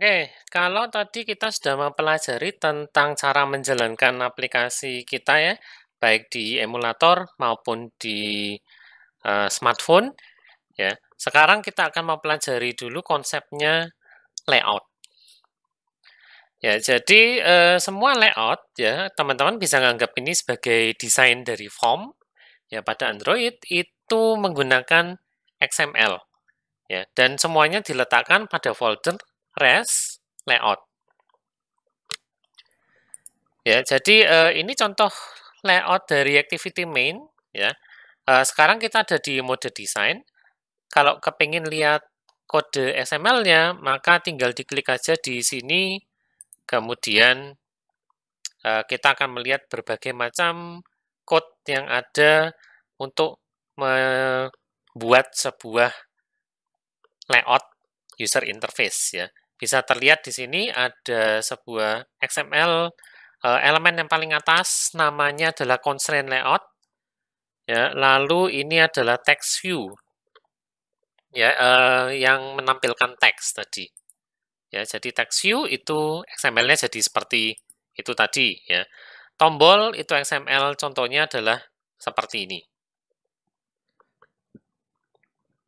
Oke, kalau tadi kita sudah mempelajari tentang cara menjalankan aplikasi kita ya, baik di emulator maupun di smartphone, ya. Sekarang kita akan mempelajari dulu konsepnya layout. Ya, jadi semua layout ya, teman-teman bisa menganggap ini sebagai desain dari form ya pada Android itu menggunakan XML ya, dan semuanya diletakkan pada folder res layout. Ya, jadi ini contoh layout dari activity main ya. Sekarang kita ada di mode desain. Kalau kepingin lihat kode XML-nya, maka tinggal diklik aja di sini. Kemudian kita akan melihat berbagai macam code yang ada untuk membuat sebuah layout user interface ya. Bisa terlihat di sini ada sebuah XML elemen yang paling atas namanya adalah constraint layout. Ya, lalu ini adalah text view ya yang menampilkan teks tadi. Ya, jadi text view itu XML-nya jadi seperti itu tadi ya. Tombol itu XML contohnya adalah seperti ini.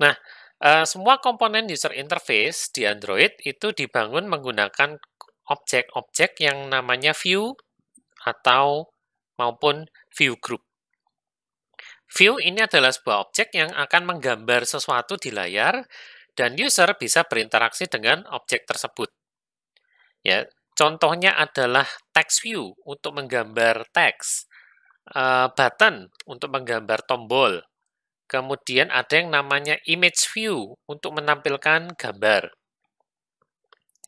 Nah, semua komponen user interface di Android itu dibangun menggunakan objek-objek yang namanya view atau maupun view group. View ini adalah sebuah objek yang akan menggambar sesuatu di layar dan user bisa berinteraksi dengan objek tersebut. Ya, contohnya adalah text view untuk menggambar teks, button untuk menggambar tombol. Kemudian ada yang namanya image view untuk menampilkan gambar.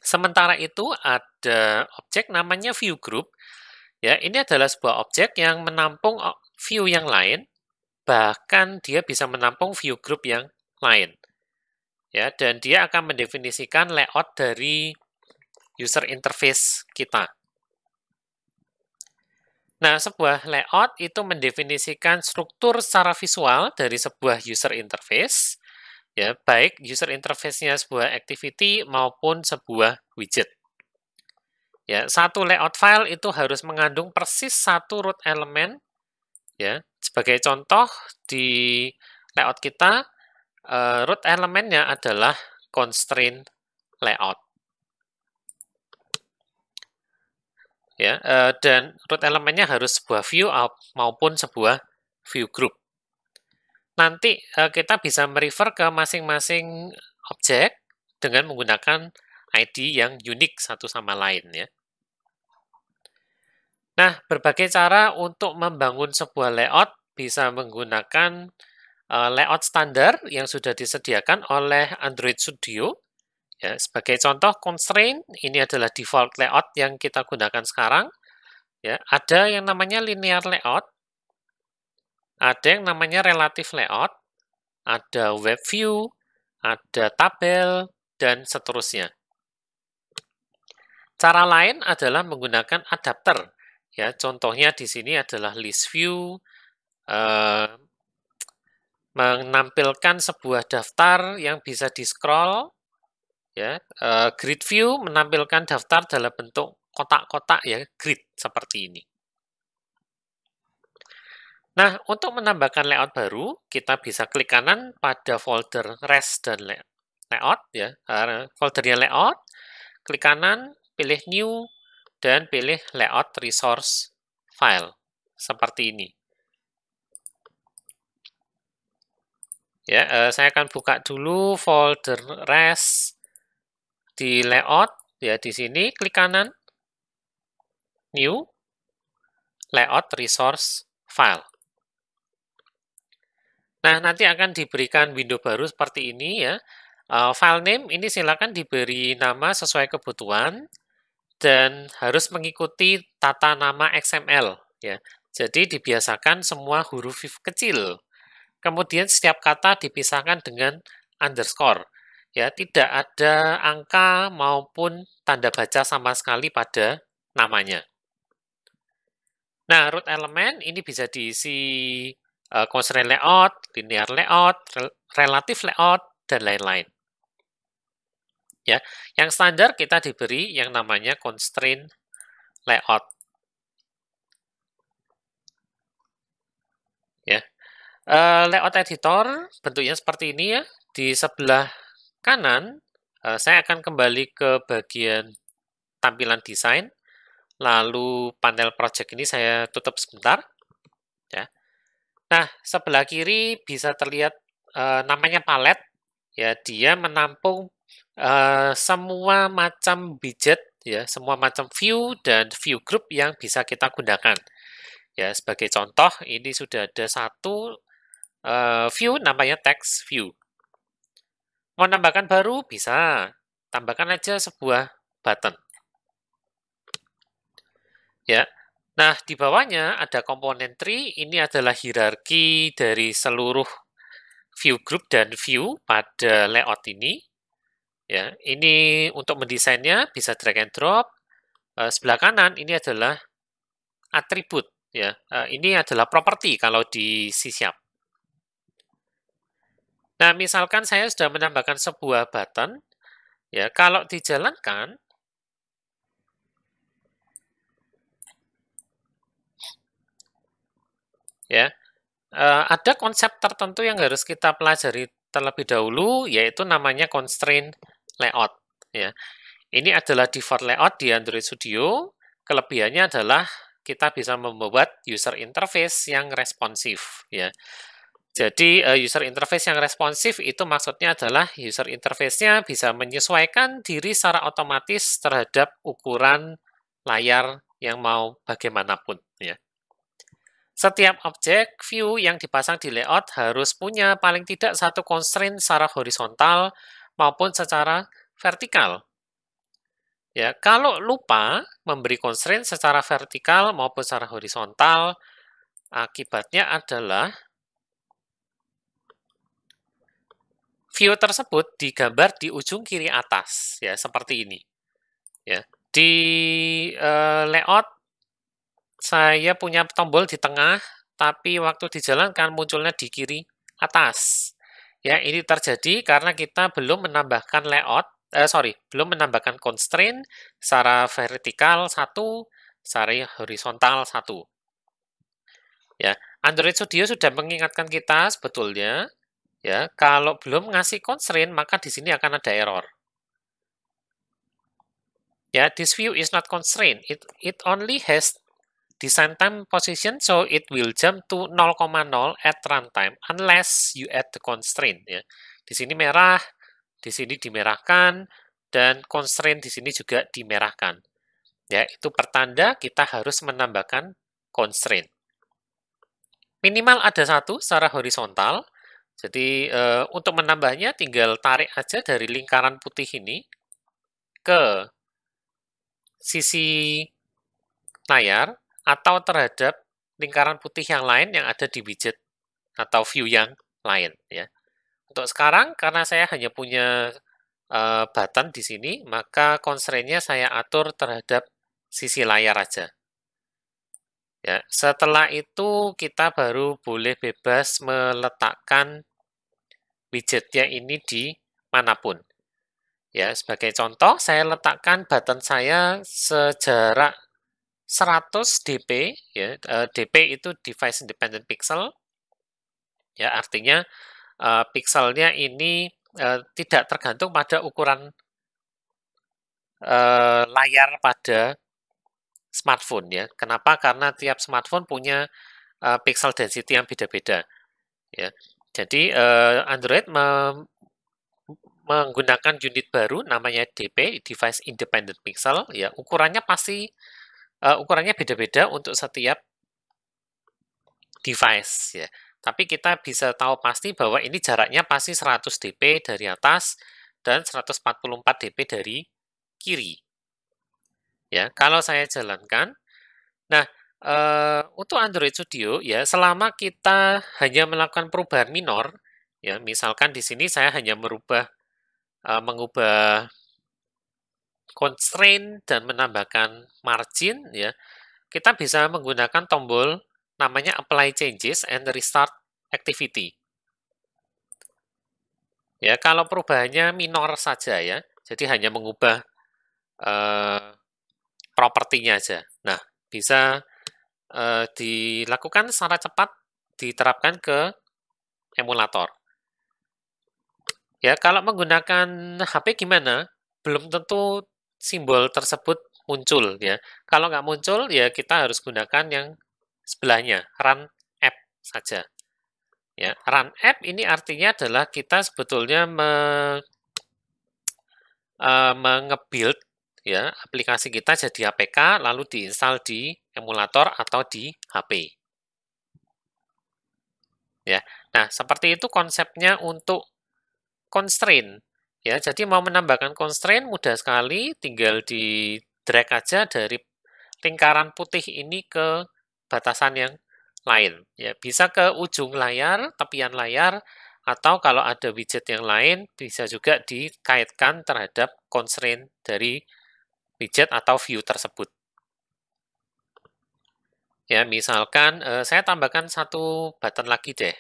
Sementara itu ada objek namanya view group. Ya, ini adalah sebuah objek yang menampung view yang lain, bahkan dia bisa menampung view group yang lain. Ya, dan dia akan mendefinisikan layout dari user interface kita. Nah, sebuah layout itu mendefinisikan struktur secara visual dari sebuah user interface, ya, baik user interface-nya sebuah activity maupun sebuah widget. Ya, satu layout file itu harus mengandung persis satu root element. Ya, sebagai contoh di layout kita, root elemennya adalah constraint layout. Ya, dan root elemennya harus sebuah view maupun sebuah view group. Nanti kita bisa merefer ke masing-masing objek dengan menggunakan ID yang unik satu sama lain ya. Nah, berbagai cara untuk membangun sebuah layout bisa menggunakan layout standar yang sudah disediakan oleh Android Studio. Ya, sebagai contoh constraint, ini adalah default layout yang kita gunakan sekarang. Ya, ada yang namanya linear layout, ada yang namanya relative layout, ada web view, ada tabel, dan seterusnya. Cara lain adalah menggunakan adapter. Ya, contohnya di sini adalah list view, menampilkan sebuah daftar yang bisa di-scroll. Ya, grid view menampilkan daftar dalam bentuk kotak-kotak ya, grid seperti ini. Nah, untuk menambahkan layout baru, kita bisa klik kanan pada folder res dan layout ya, foldernya layout, klik kanan, pilih new, dan pilih layout resource file seperti ini. Ya, saya akan buka dulu folder res di layout ya, di sini klik kanan, new, layout resource file. Nah, nanti akan diberikan window baru seperti ini ya. File name ini silakan diberi nama sesuai kebutuhan dan harus mengikuti tata nama XML ya. Jadi dibiasakan semua huruf kecil. Kemudian setiap kata dipisahkan dengan underscore. Ya, tidak ada angka maupun tanda baca sama sekali pada namanya. Nah, root element ini bisa diisi constraint layout, linear layout, relative layout, dan lain-lain. Ya, yang standar kita diberi yang namanya constraint layout. Ya, layout editor bentuknya seperti ini ya. Di sebelah kanan, saya akan kembali ke bagian tampilan desain, lalu panel project ini saya tutup sebentar. Ya. Nah, sebelah kiri bisa terlihat namanya palet. Ya, dia menampung semua macam widget, ya, semua macam view dan view group yang bisa kita gunakan. Ya, sebagai contoh, ini sudah ada satu view namanya text view. Mau nambahkan baru? Bisa. Tambahkan aja sebuah button. Ya. Nah, di bawahnya ada komponen tree. Ini adalah hierarki dari seluruh view group dan view pada layout ini. Ya, ini untuk mendesainnya bisa drag and drop. Sebelah kanan ini adalah atribut. Ya, ini adalah properti kalau di C#. Nah, misalkan saya sudah menambahkan sebuah button, ya, kalau dijalankan, ya, ada konsep tertentu yang harus kita pelajari terlebih dahulu, yaitu namanya constraint layout. Ya, ini adalah default layout di Android Studio. Kelebihannya adalah kita bisa membuat user interface yang responsif. Ya, jadi user interface yang responsif itu maksudnya adalah user interface-nya bisa menyesuaikan diri secara otomatis terhadap ukuran layar yang mau bagaimanapun. Ya. Setiap objek view yang dipasang di layout harus punya paling tidak satu constraint secara horizontal maupun secara vertikal. Ya, kalau lupa memberi constraint secara vertikal maupun secara horizontal, akibatnya adalah view tersebut digambar di ujung kiri atas, ya seperti ini. Ya, di layout saya punya tombol di tengah, tapi waktu dijalankan munculnya di kiri atas. Ya, ini terjadi karena kita belum menambahkan belum menambahkan constraint secara vertikal satu, secara horizontal satu. Ya, Android Studio sudah mengingatkan kita sebetulnya, ya, kalau belum ngasih constraint maka di sini akan ada error. Ya, this view is not constrained. It only has design time position, so it will jump to 0,0 at runtime unless you add the constraint. Ya. Di sini merah, di sini dimerahkan, dan constraint di sini juga dimerahkan. Ya, itu pertanda kita harus menambahkan constraint. Minimal ada satu secara horizontal. Jadi untuk menambahnya tinggal tarik aja dari lingkaran putih ini ke sisi layar atau terhadap lingkaran putih yang lain yang ada di widget atau view yang lain. Ya. Untuk sekarang, karena saya hanya punya button di sini, maka constraint-nya saya atur terhadap sisi layar aja. Ya, setelah itu kita baru boleh bebas meletakkan widgetnya ini di manapun. Ya, sebagai contoh, saya letakkan button saya sejarak 100 dp, ya, dp itu device independent pixel, ya artinya pikselnya ini tidak tergantung pada ukuran layar pada smartphone ya. Kenapa? Karena tiap smartphone punya pixel density yang beda-beda. Ya, jadi Android menggunakan unit baru namanya DP, Device Independent Pixel. Ya, ukurannya ukurannya beda-beda untuk setiap device. Ya. Tapi kita bisa tahu pasti bahwa ini jaraknya pasti 100 dp dari atas dan 144 dp dari kiri. Ya, kalau saya jalankan, nah untuk Android Studio ya selama kita hanya melakukan perubahan minor, ya misalkan di sini saya hanya mengubah constraint dan menambahkan margin, ya kita bisa menggunakan tombol namanya Apply Changes and Restart Activity. Ya, kalau perubahannya minor saja ya, Jadi hanya mengubah propertinya aja. Nah, bisa dilakukan secara cepat, diterapkan ke emulator. Ya, kalau menggunakan HP gimana? Belum tentu simbol tersebut muncul ya. Kalau nggak muncul, ya kita harus gunakan yang sebelahnya, run app saja. Ya, run app ini artinya adalah kita sebetulnya mengebuild ya aplikasi kita jadi APK lalu diinstal di emulator atau di HP. Ya. Nah, seperti itu konsepnya untuk constraint. Ya, jadi mau menambahkan constraint mudah sekali, tinggal di drag aja dari lingkaran putih ini ke batasan yang lain. Ya, bisa ke ujung layar, tepian layar, atau kalau ada widget yang lain, bisa juga dikaitkan terhadap constraint dari widget atau view tersebut. Ya, misalkan saya tambahkan satu button lagi deh.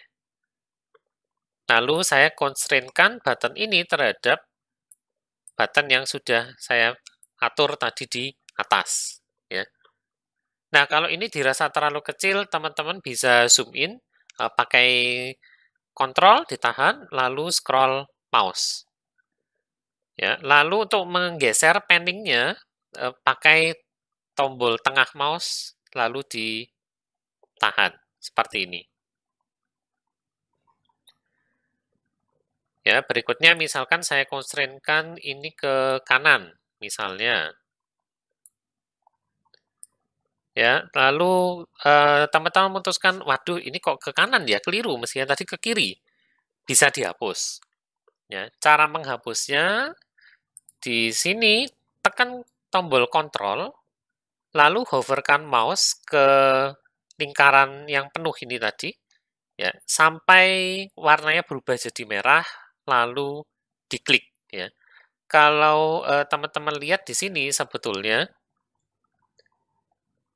Lalu saya constraint-kan button ini terhadap button yang sudah saya atur tadi di atas. Ya. Nah, kalau ini dirasa terlalu kecil, teman-teman bisa zoom in, pakai kontrol, ditahan, lalu scroll mouse. Ya, lalu untuk menggeser panningnya, pakai tombol tengah mouse, lalu ditahan, seperti ini. Ya, berikutnya misalkan saya constraint-kan ini ke kanan, misalnya. Ya, lalu teman-teman memutuskan, waduh ini kok ke kanan ya, keliru, mestinya tadi ke kiri. Bisa dihapus. Ya, cara menghapusnya di sini tekan tombol kontrol, lalu hoverkan mouse ke lingkaran yang penuh ini tadi, ya, sampai warnanya berubah jadi merah, lalu diklik. Ya. Kalau teman-teman lihat di sini sebetulnya,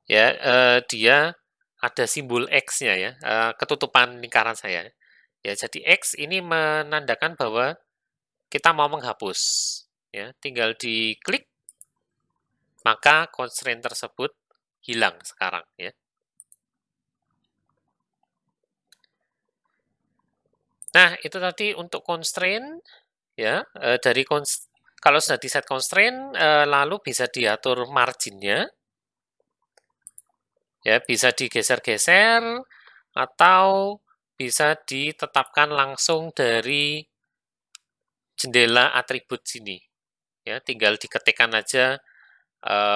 ya dia ada simbol X-nya ya, ketutupan lingkaran saya. Ya, jadi X ini menandakan bahwa kita mau menghapus. Ya, tinggal diklik, maka constraint tersebut hilang sekarang. Ya. Nah, itu tadi untuk constraint. Ya, dari kalau sudah di set constraint, lalu bisa diatur marginnya. Ya, bisa digeser-geser atau bisa ditetapkan langsung dari jendela atribut sini. Ya, tinggal diketikkan aja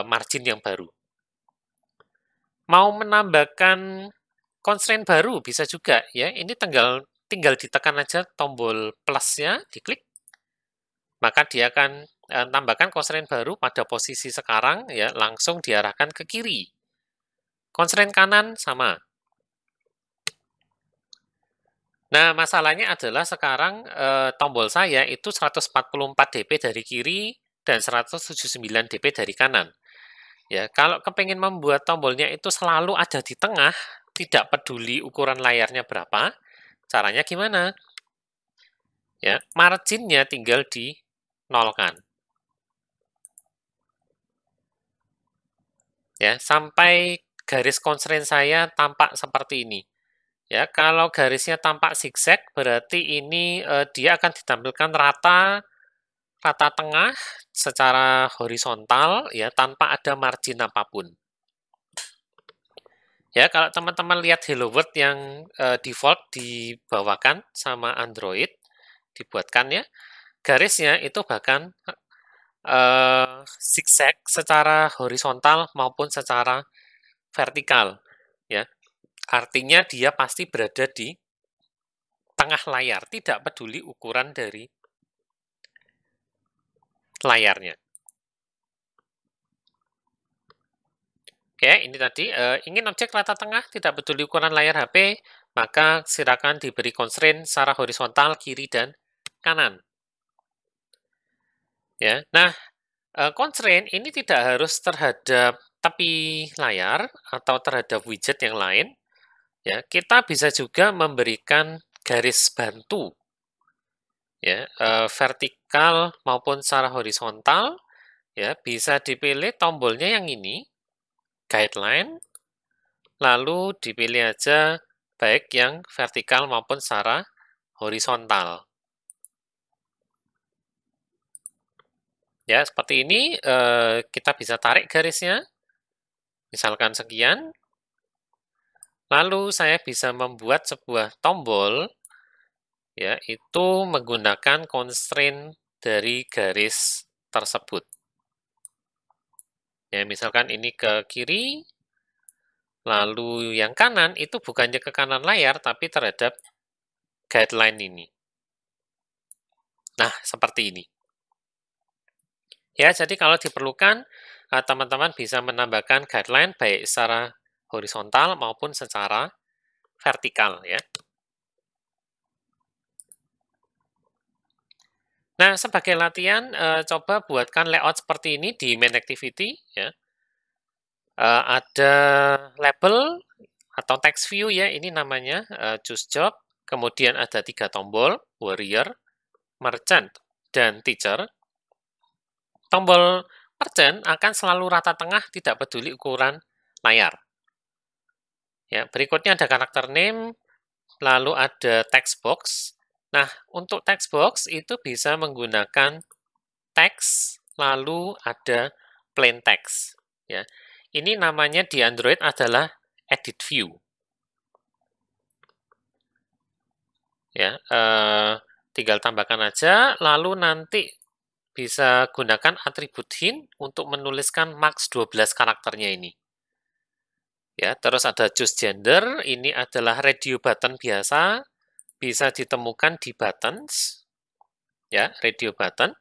margin yang baru. Mau menambahkan constraint baru bisa juga ya. Ini tinggal ditekan aja tombol plusnya, diklik, maka dia akan tambahkan constraint baru pada posisi sekarang ya, langsung diarahkan ke kiri. Constraint kanan sama. Nah, masalahnya adalah sekarang tombol saya itu 144 dp dari kiri dan 179 dp dari kanan. Ya, kalau kepengen membuat tombolnya itu selalu ada di tengah, tidak peduli ukuran layarnya berapa, caranya gimana? Ya, marginnya tinggal dinolkan. Ya, sampai garis constraint saya tampak seperti ini. Ya, kalau garisnya tampak zigzag, berarti ini dia akan ditampilkan rata tengah secara horizontal ya tanpa ada margin apapun. Ya, kalau teman-teman lihat Hello World yang default dibawakan sama Android, dibuatkan ya, garisnya itu bahkan zigzag secara horizontal maupun secara vertikal. Ya, artinya dia pasti berada di tengah layar, tidak peduli ukuran dari layarnya. Oke, ini tadi ingin objek rata tengah, tidak peduli ukuran layar HP, maka silakan diberi constraint secara horizontal kiri dan kanan. Ya, nah constraint ini tidak harus terhadap tepi layar atau terhadap widget yang lain. Ya, kita bisa juga memberikan garis bantu. ya, vertikal maupun secara horizontal, ya, bisa dipilih tombolnya yang ini, guideline, lalu dipilih aja baik yang vertikal maupun secara horizontal. Ya, seperti ini, kita bisa tarik garisnya, misalkan sekian, lalu saya bisa membuat sebuah tombol, ya, itu menggunakan constraint dari garis tersebut. Ya, misalkan ini ke kiri, lalu yang kanan itu bukannya ke kanan layar, tapi terhadap guideline ini. Nah, seperti ini. Ya, jadi kalau diperlukan, teman-teman bisa menambahkan guideline baik secara horizontal maupun secara vertikal, ya. Nah, sebagai latihan, coba buatkan layout seperti ini di main activity, ya. Ada label atau text view, ya, ini namanya, choose job, kemudian ada 3 tombol, warrior, merchant, dan teacher. Tombol merchant akan selalu rata tengah, tidak peduli ukuran layar. Ya, berikutnya ada karakter name, lalu ada text box. Nah, untuk text box itu bisa menggunakan text, lalu ada plain text. Ya, ini namanya di Android adalah edit view. Ya, tinggal tambahkan aja, lalu nanti bisa gunakan atribut hint untuk menuliskan max 12 karakternya ini. Ya, terus ada choose gender, ini adalah radio button biasa, bisa ditemukan di buttons, ya, radio button.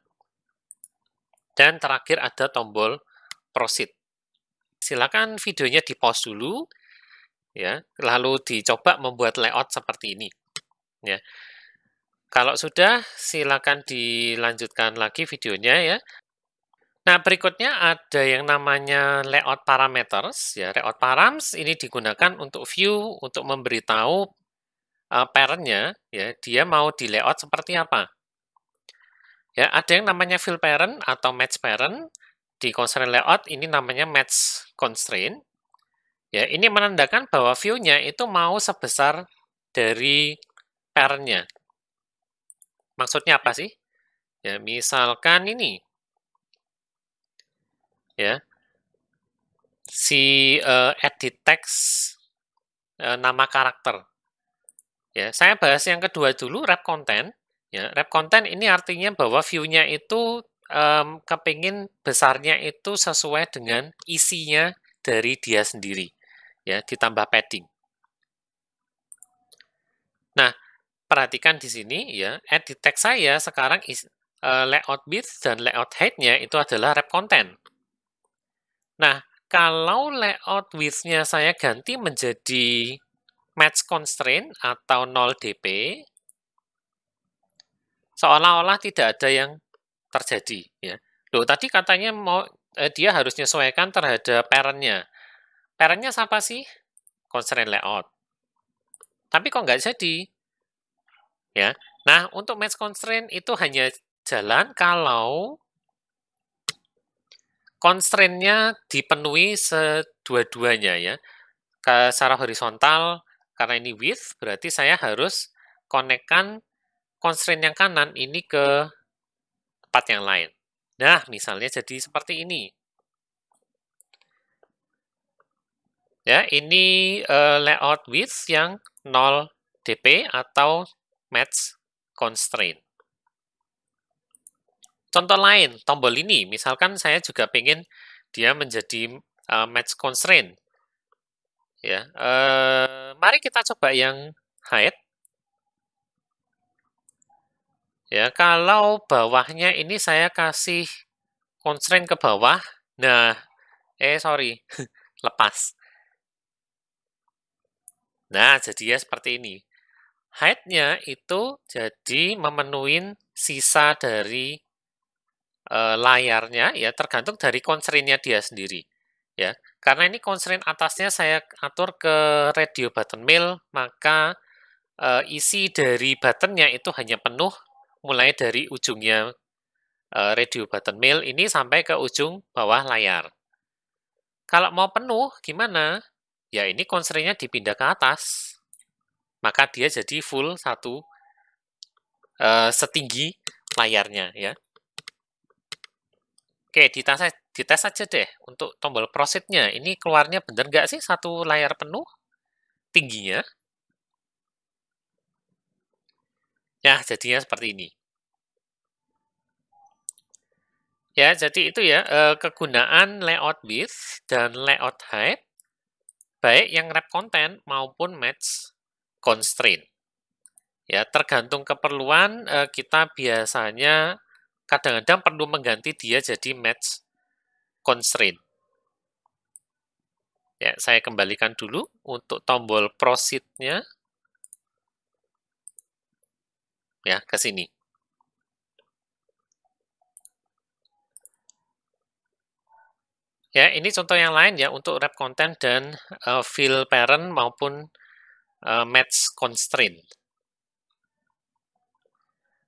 Dan terakhir ada tombol proceed. Silakan videonya di-pause dulu, ya, lalu dicoba membuat layout seperti ini. Ya. Kalau sudah, silakan dilanjutkan lagi videonya, ya. Nah, berikutnya ada yang namanya layout parameters, ya. Layout params ini digunakan untuk view, untuk memberitahu parent-nya, ya, dia mau di layout seperti apa. Ya, ada yang namanya fill parent atau match parent. Di constraint layout ini namanya match constraint. Ya, ini menandakan bahwa view-nya itu mau sebesar dari parent-nya. Maksudnya apa sih? Ya, misalkan ini. Ya. Si edit text nama karakter. Ya, saya bahas yang kedua dulu, wrap content. Ya, wrap content ini artinya bahwa view-nya itu kepingin besarnya itu sesuai dengan isinya dari dia sendiri. Ya, ditambah padding. Nah, perhatikan di sini ya, edit text saya sekarang layout width dan layout height-nya itu adalah wrap content. Nah, kalau layout width-nya saya ganti menjadi match constraint atau 0 dp, seolah-olah tidak ada yang terjadi. Ya. Loh, tadi katanya dia harus menyesuaikan terhadap parent-nya. Parent-nya siapa sih? Constraint layout. Tapi kok nggak jadi? Ya. Nah, untuk match constraint itu hanya jalan kalau constraint-nya dipenuhi sedua-duanya, ya. Secara horizontal, karena ini width, berarti saya harus connect-kan constraint yang kanan ini ke tempat yang lain. Nah, misalnya jadi seperti ini. Ya, ini layout width yang 0 dp atau match constraint. Contoh lain, tombol ini, misalkan saya juga pengen dia menjadi match constraint. Ya, mari kita coba yang height. Ya, kalau bawahnya ini saya kasih constraint ke bawah. Nah, sorry, lepas. Nah, jadinya seperti ini. Height-nya itu jadi memenuhi sisa dari layarnya, ya, tergantung dari constraint-nya dia sendiri. Ya, karena ini constraint atasnya saya atur ke radio button mail, maka isi dari button-nya itu hanya penuh mulai dari ujungnya radio button mail ini sampai ke ujung bawah layar. Kalau mau penuh, gimana? Ya ini constraint-nya dipindah ke atas. Maka dia jadi full setinggi layarnya ya. Oke, dites aja deh untuk tombol proceed-nya. Ini keluarnya bener nggak sih satu layar penuh tingginya? Ya, jadinya seperti ini. Ya, jadi itu ya kegunaan layout width dan layout height, baik yang wrap content maupun match constraint. Ya, tergantung keperluan kita biasanya kadang-kadang perlu mengganti dia jadi match constraint. Ya, saya kembalikan dulu untuk tombol proceed-nya. Ya, ke sini. Ya, ini contoh yang lain ya untuk wrap content dan fill parent maupun match constraint.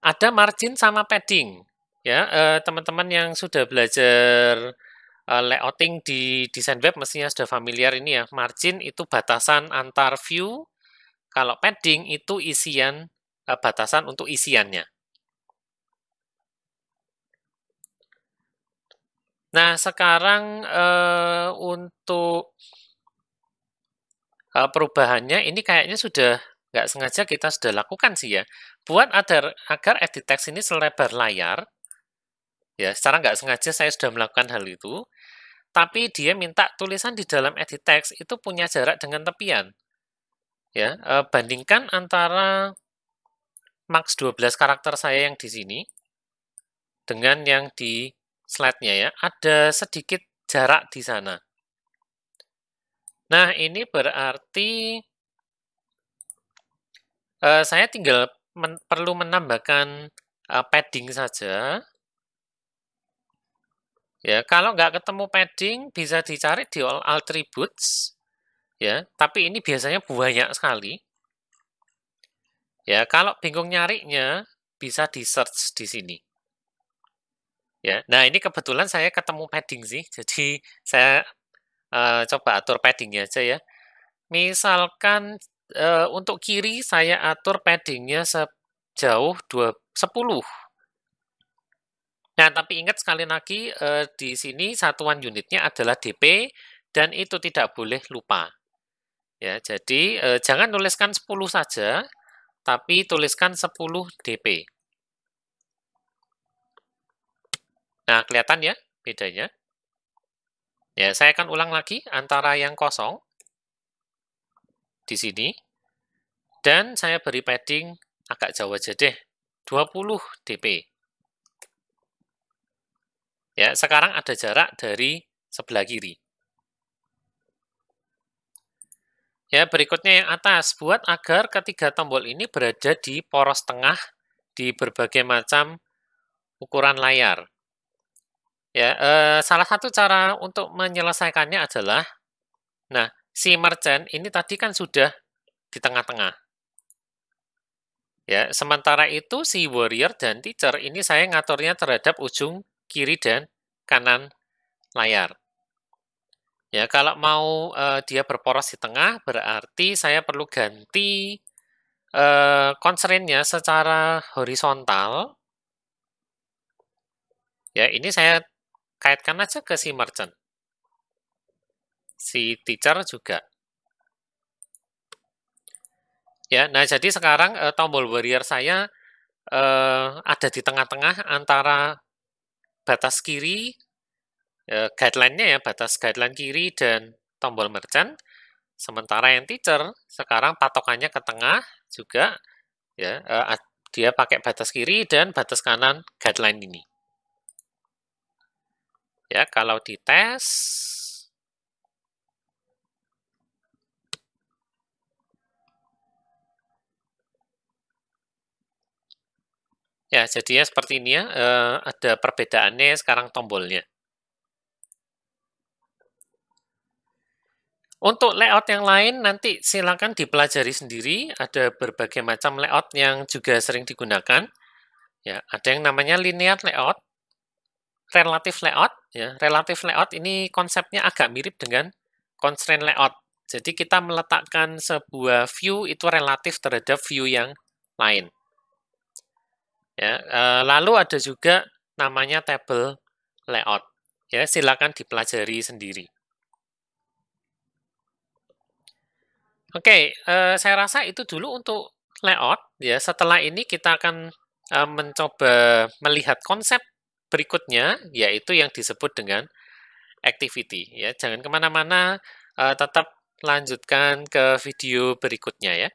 Ada margin sama padding. Ya, teman-teman yang sudah belajar layouting di desain web mestinya sudah familiar ini ya. Margin itu batasan antar view, kalau padding itu isian batasan untuk isiannya. Nah, sekarang untuk perubahannya ini kayaknya sudah nggak sengaja kita sudah lakukan sih ya. Buat agar edit text ini selebar layar, ya secara nggak sengaja saya sudah melakukan hal itu, tapi dia minta tulisan di dalam edit text itu punya jarak dengan tepian. Ya, bandingkan antara max 12 karakter saya yang di sini dengan yang di slide-nya ya, ada sedikit jarak di sana. Nah, ini berarti saya tinggal perlu menambahkan padding saja. Ya, kalau nggak ketemu padding, bisa dicari di all attributes. Ya, tapi ini biasanya banyak sekali. Ya, kalau bingung nyarinya, bisa di search di sini. Ya, nah ini kebetulan saya ketemu padding sih, jadi saya coba atur paddingnya aja ya. Misalkan untuk kiri saya atur paddingnya sejauh 10. Nah, tapi ingat sekali lagi di sini satuan unitnya adalah dp dan itu tidak boleh lupa. Ya, jadi jangan tuliskan 10 saja, tapi tuliskan 10 dp. Nah, kelihatan ya bedanya? Ya, saya akan ulang lagi antara yang kosong di sini dan saya beri padding agak jauh aja deh, 20 dp. Ya, sekarang ada jarak dari sebelah kiri. Ya, berikutnya yang atas, buat agar ketiga tombol ini berada di poros tengah di berbagai macam ukuran layar. Ya, salah satu cara untuk menyelesaikannya adalah, nah, si merchant ini tadi kan sudah di tengah-tengah. Ya, sementara itu si warrior dan teacher ini saya ngaturnya terhadap ujung kiri dan kanan layar. Ya, kalau mau dia berporos di tengah, berarti saya perlu ganti constraint-nya secara horizontal. Ya, ini saya kaitkan aja ke si merchant. Si teacher juga. Ya, nah jadi sekarang tombol warrior saya ada di tengah-tengah antara batas kiri, guideline-nya ya, batas guideline kiri dan tombol merchant. Sementara yang teacher sekarang patokannya ke tengah juga, ya dia pakai batas kiri dan batas kanan guideline ini. Ya, kalau dites, ya jadinya seperti ini ya, ada perbedaannya sekarang tombolnya. Untuk layout yang lain nanti silakan dipelajari sendiri, ada berbagai macam layout yang juga sering digunakan. Ya, ada yang namanya linear layout, relative layout. Ya, relative layout ini konsepnya agak mirip dengan constraint layout. Jadi kita meletakkan sebuah view itu relatif terhadap view yang lain. Ya, lalu ada juga namanya table layout. Ya, silakan dipelajari sendiri. Oke, saya rasa itu dulu untuk layout ya. Setelah ini kita akan mencoba melihat konsep berikutnya, yaitu yang disebut dengan activity ya. Jangan kemana-mana, tetap lanjutkan ke video berikutnya ya.